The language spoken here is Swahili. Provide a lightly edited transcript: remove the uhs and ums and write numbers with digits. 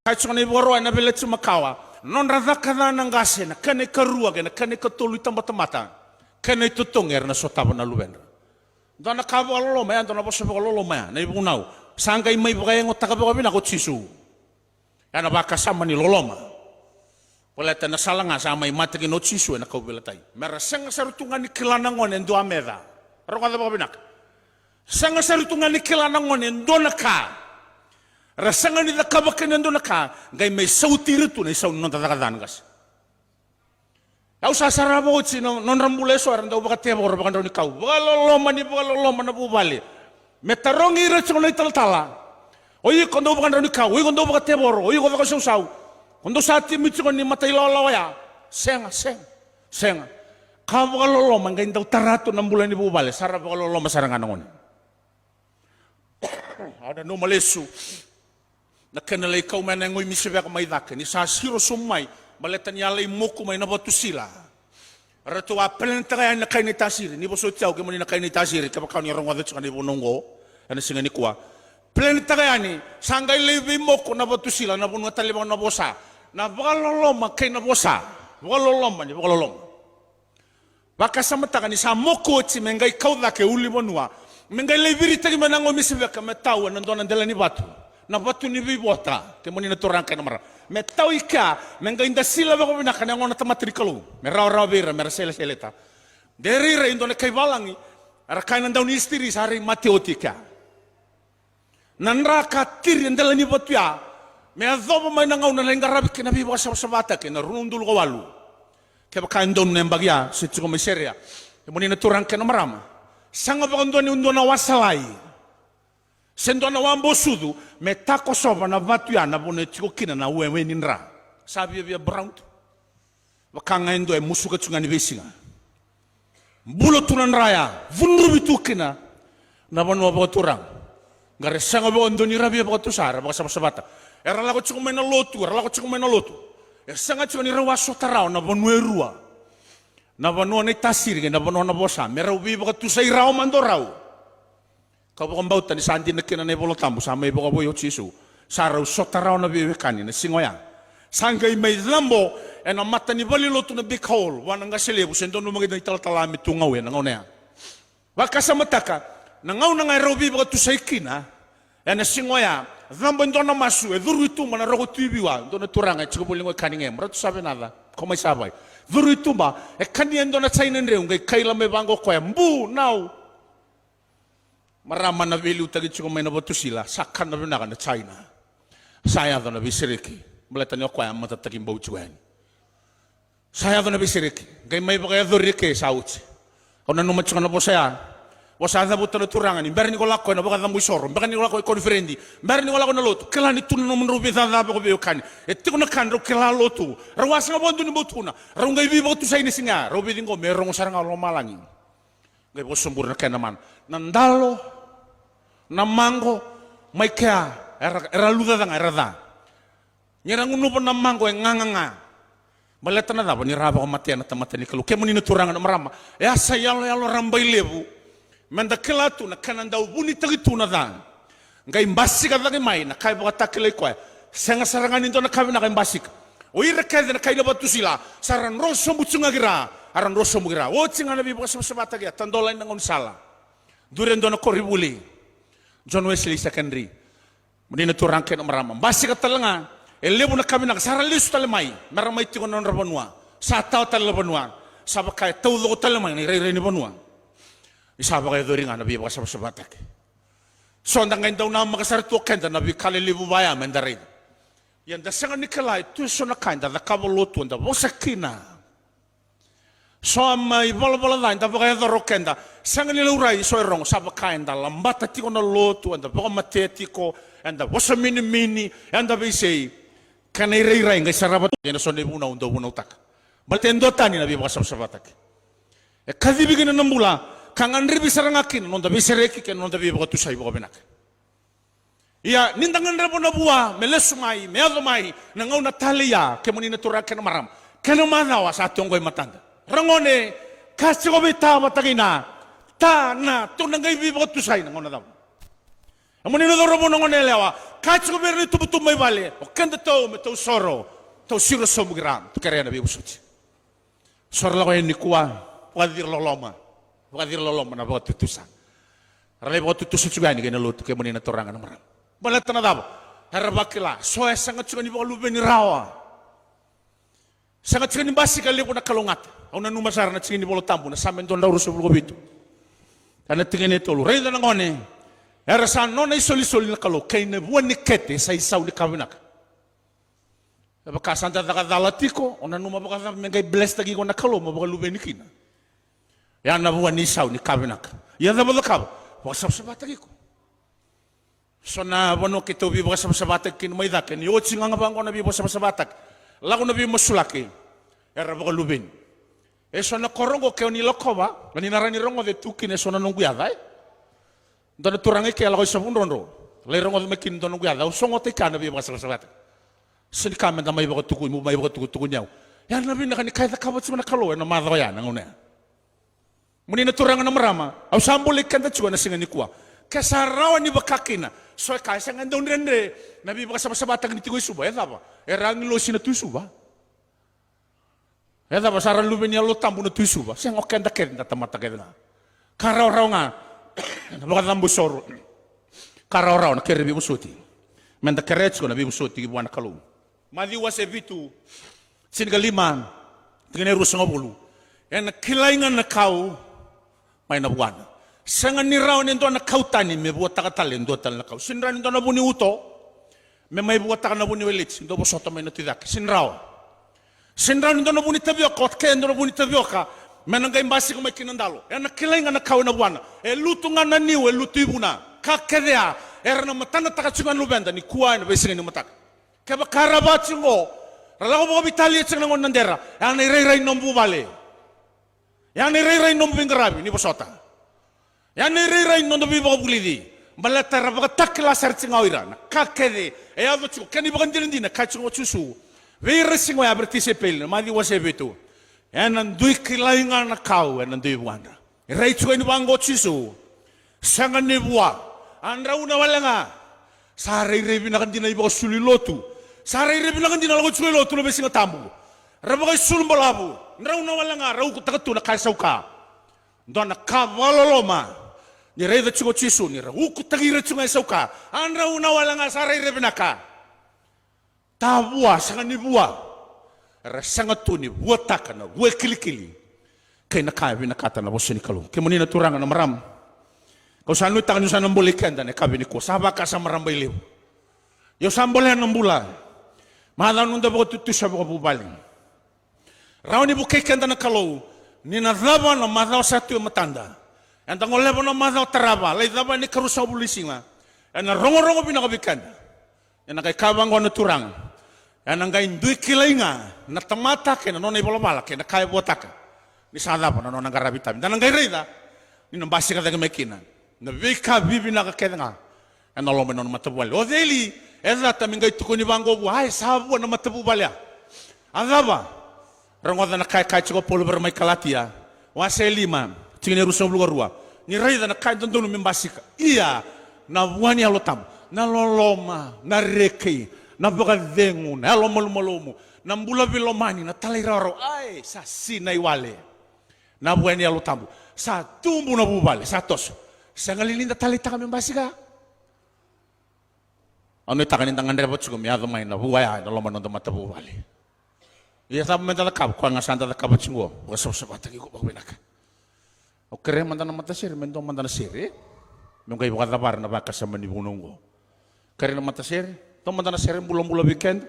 Kaitsoni boro na bele makawa non radhaka na ngase na kane karua na kane katulu tamata kane tutonger na sotaba na luendra dona kabo lolo ma dona boso lolo ma na ibunau sanga imai bagaye ngotaka bago bina ko tsisu ana baka sama ni loloma wala tana salanga sama imate ki no tsisu na ko belatai mera sanga sarutunga ni kilana ngone ndo ameda ro kada bago bina sanga sarutunga ni kilana ngone ndo naka rasanga ni dakabaka nendo naka ngai mai sauti ritu nei sau non tatakadan gas au sasara bo chi non rambule so aranda ubaka te bor baka ni kau balolo na bubale metarongi re chono tala oi kondo baka ni kau oi kondo baka te bor oi kondo baka sau kondo sati mi ni matai lolo ya senga ka balolo mangai ndau taratu na bulan ni bubale sara balolo masaranga ngone ada no malesu na kena lei kau mana ngoi misebeka mai dake ni sa siro sumai baleta ni alai moku mai na batu sila ratu a pelenta ya na kaini tasiri ni boso tiau ke moni na kaini tasiri ka bakau ni rongo de tsani bonongo ana singa ni kwa pelenta ya ni sangai lei moku na batu sila na bonu tale na bosa na baloloma kai na bosa baloloma ni baloloma baka samata ni sa moku ti mengai kau dake uli bonua mengai lei virita ki mana ngoi misebeka metau na ndona ndela ni batu na batu ni bibota ke moni na torang kana mara me tau ika menga inda sila ba ko binaka na ngona tamatri kalu me raw bira me sele seleta deri re indone kai balangi ara kaina daun istiri sari mati otika nanra katir ndela ni batu ya me azobo mai na ngona lenga rabi ke na bibo sabata ke na rundul ko walu ke ba kain don nembagia sitsuko miseria ke moni na torang kana marama sanga ba ndoni undona wasalai sendona wambo sudu me tako soba na vatu ya na bone tiko kina na wewe ninra sabi via brown wakanga endo e musuka tsunga ni besinga bulo tunan raya vunru bitukina na bano ba turang ngare sanga ba ndoni rabi ba tu sara ba sabata era la ko tsuma na lotu sanga tsuni rawa sotarao na bano erua na bano ne tasiri na bano na bosa mera ubi ba tu sai rao mandorao kau bukan bauta ni sandi nekina ne bolo tambu sama ibu kau boyo cisu sarau sotarau na biwe kani na singoya sanggai mai lambo ena mata ni bali lotu na big hole wana ngaselebu sendo no magi tal talami tungau ya ngone waka samataka na ngau na ngai robi ba tu saikina ena singoya lambo ndona masu e duru itu mana rogo tibiwa ndona turanga chiku bolingo kani ngem ratu sabe nada komai sabai duru itu ba e kani ndona chainen re ngai kaila me bango ko mbu now marama na velu tagi chiko mai na botu sila sakkan na binakan na China saya to na bisiriki meleta ni kwa mata tagi mbau chuan saya to na bisiriki gai mai ba ya dorike sauchi ona no macho na bosaya wasa da butalo turangan berni ko lakko na baka dambu soro berni ko lakko konferendi berni ko lakko na lotu kelani tun no munro be da ba ko be kan etti ko na kan ro kela lotu rawas nga bondu ni botuna ro ngai bi botu sai ni singa ro bi dingo merong saranga lo malangi ngai bo sempurna kenaman nandalo na mango mai kea era luda danga era da nyerang unu na mango nganga baleta na da ni raba ko matiana tamata ni kalu kemuni na turanga na marama ya sayalo yalo rambai lebu menda kelatu na kananda ubuni tagitu na da ngai mbasi ka dagi mai na kai ba takile ko senga sarangan into na kabi na kai mbasi o ira kai na kai na batu sila saran roso mucunga gira aran roso mugira o cinga na bi ba sabata ga tandola ngon sala duren do na koribuli John Wesley Secondary. Mendina turang kena marama. Basi katalenga. Elebu na kami nak saralis talemai. Maramai tiko non rabanua. Satau talabanua. Sabakai tau lo talemai ni rei ni banua. Isabakai doringan nabi baka sabatak. So ndangai daw na makasar tu kenda nabi kali libu baya mendarin. Yang dasangan nikalai tu so na kanda da kabolotu nda bosakina. So mai bola lain tapi kaya dorokenda sangat nilurai so erong sabakai nda lambata tiko na lotu nda baka matetiko nda bosa mini nda bisei kanai rai ngai sarabat yana so nebuna undo tak baltendo tani nabi baka sabatak e kadi bigina nambula kangan ribi sarangakin nonda bisereki ken nonda bi baka tusai baka benak iya nindangan rabo na buah melesumai meadomai nangau na talia kemuni na turakan maram kenamana wa satong koy matanda rangone kasi ko bita matagina ta na tunangay bibo tusay nangona daw amuni no robo nangone lewa kaitsu ber ni tubutu mai vale o kenda to me to soro to siro somugram to kare na bi usuti soro la ni kuwa wadir loloma na ba tutusa rale ba tutusa juga ni kena lot ke menina toranga na maram bala tanadaba harabakila so sangat juga ni ba lubeni rawa sangat juga ni basi kali na kalongat ona numa sar na tsini bolo tambu na samen don dauro so bolo bitu kana tingene tolu reida na ngone era sa nona isoli na kalo kay na buwan ni kete sa isaw ni kawinak. Eba kasanta da kadalatiko, ona numa baka sa mengay bless tagi ko na kalo, mabaka lube ni kina. Yan na buwan ni isaw ni kawinak. Yan na bala kaw, baka sabsabatag ko. So na wano kito bi baka sabsabatag kinumay dakin, yotsi nga bang ko na bi baka sabsabatag, lako na bi masulaki, era baka lube ni. So na korongo kayo niloko ba, naninarani rongo de tukin so na nungguyaday. Dona turangi ke ala ko sa rondo le rongo me kin don gua songo te kana bi basa sabat sin kamen da mai ba tuku mu mai ba tuku nyau ya na bi na kan kai ta kabat suna kalo na ma ya na ngone muni na turanga na marama au sambole kan ta chua na singa ni kuwa ka sarawa ni bakakina so ka sa ngandon rende na bi basa sabat ni tigo suba ya ba erang lo sina tu suba ya ba saran lu benya lo tambu na tu suba sing okan da ken ta tamata ke na karau nga Baka tambu soro. Karaw-raw na kiribi musuti. Menda kerets ko na bi musuti gibuan na kalung. Madiwa se vitu. Sinigaliman. Tingin rusang obulu. Yan nakilayngan na kau. May nabuan. Sangan ni raw nito na kautani. May buwat takatalin. Dotal na kau. Sinraw nito na buni uto. May buwat takan na buni welits. Ito po soto may natidak. Sinraw nito na buni tabiok. At kaya nito na buni tabiok. Menanggai basi ko may kinandalo. Yan nakilay nga nakaw na buwan. Luto nga naniw, luto ibuna. Kakedea. Na matana takatsungan lubenda. Ni kuwa na besingin ng matak. Kaya ba karabat mo. Rala ko mga bitali at sanang nandera. Yan nairay ng bubali. Yan nairay ng bingarabi. Ni posota. Yan nairay ng nabi mga bulidi. Malatara baka takla sarting awira. Kakede. Ayado chuko. Kani baka ndilindina. Kachungo chusu. Vira singo ya bertisipil. Madi wasebetu. Yan nandui kilayngan na kau, yan nandui buwana. Iray chuka ni bango chisu. Sangan ni buwa. Andra una wala nga. Saray rebi na kandina iba ko sulilotu. Saray rebi na kandina lago sulilotu na besi nga tambu. Raba kay sulmbalabu. Andra una wala nga. Raw ko takatu na kaisaw ka. Doon na kawalaloma. Ni ray da chuko chisu. Ni raw ko tagira chunga isaw ka. Andra una wala nga. Saray rebi na ka. Tabuwa. Sangan ni buwa. Sangat tuni buat takana buat kili-kili kay nakabi nakata na bosin kalung kemuni na turangan na maram kau sanu tangan sana bolehkan dan kabi ni ko sabaka sa maram bailiw yo sambolan ng bulan mahalan nung dabo tutu sa bubaling raw ni bukaikan dan kalau ni nadlaban na madaw sa tuyo matanda ang tangolebo na madaw taraba lay daban ni karusa bulisinga ang rongo-rongo pinakabikan yan kay kabang ko na turangan yan ang gain dui kilay nga na tamata ke na nonay bolamala ke na kaya buataka ni sada pa na nonang garabitami dan ang gain reda ni nambasi ka daga mekina na vika bibi na ka nga ano lo menon matabual o deli eza taming gay tukuni bango bu ay sabu na matabubalya azaba rangoda na kaya chiko polo ber may kalatia wa selima tingene ruso lugarua ni reda na kaya dondolo membasi ka iya na wani alotam na loloma na reki na bagadengu na lomolmolomu na mbula vilomani na taliraro ay sa sinay wale na buwan niya lutambu sa tumbu na bubale sa tos sa ngalilinda talita kami basika ano itakan ng ngandere bot sigum ya may na buwaya na loman ng matabu wale iya sabi mendala kab ko nga santa da kabat singo wasap sabatagi ko bagbenak o kere mandana matasir mendo mandana sire nung kay bukatabar na baka sa manibunong ko kere na matasir Tama na seren bulan-bulan weekend,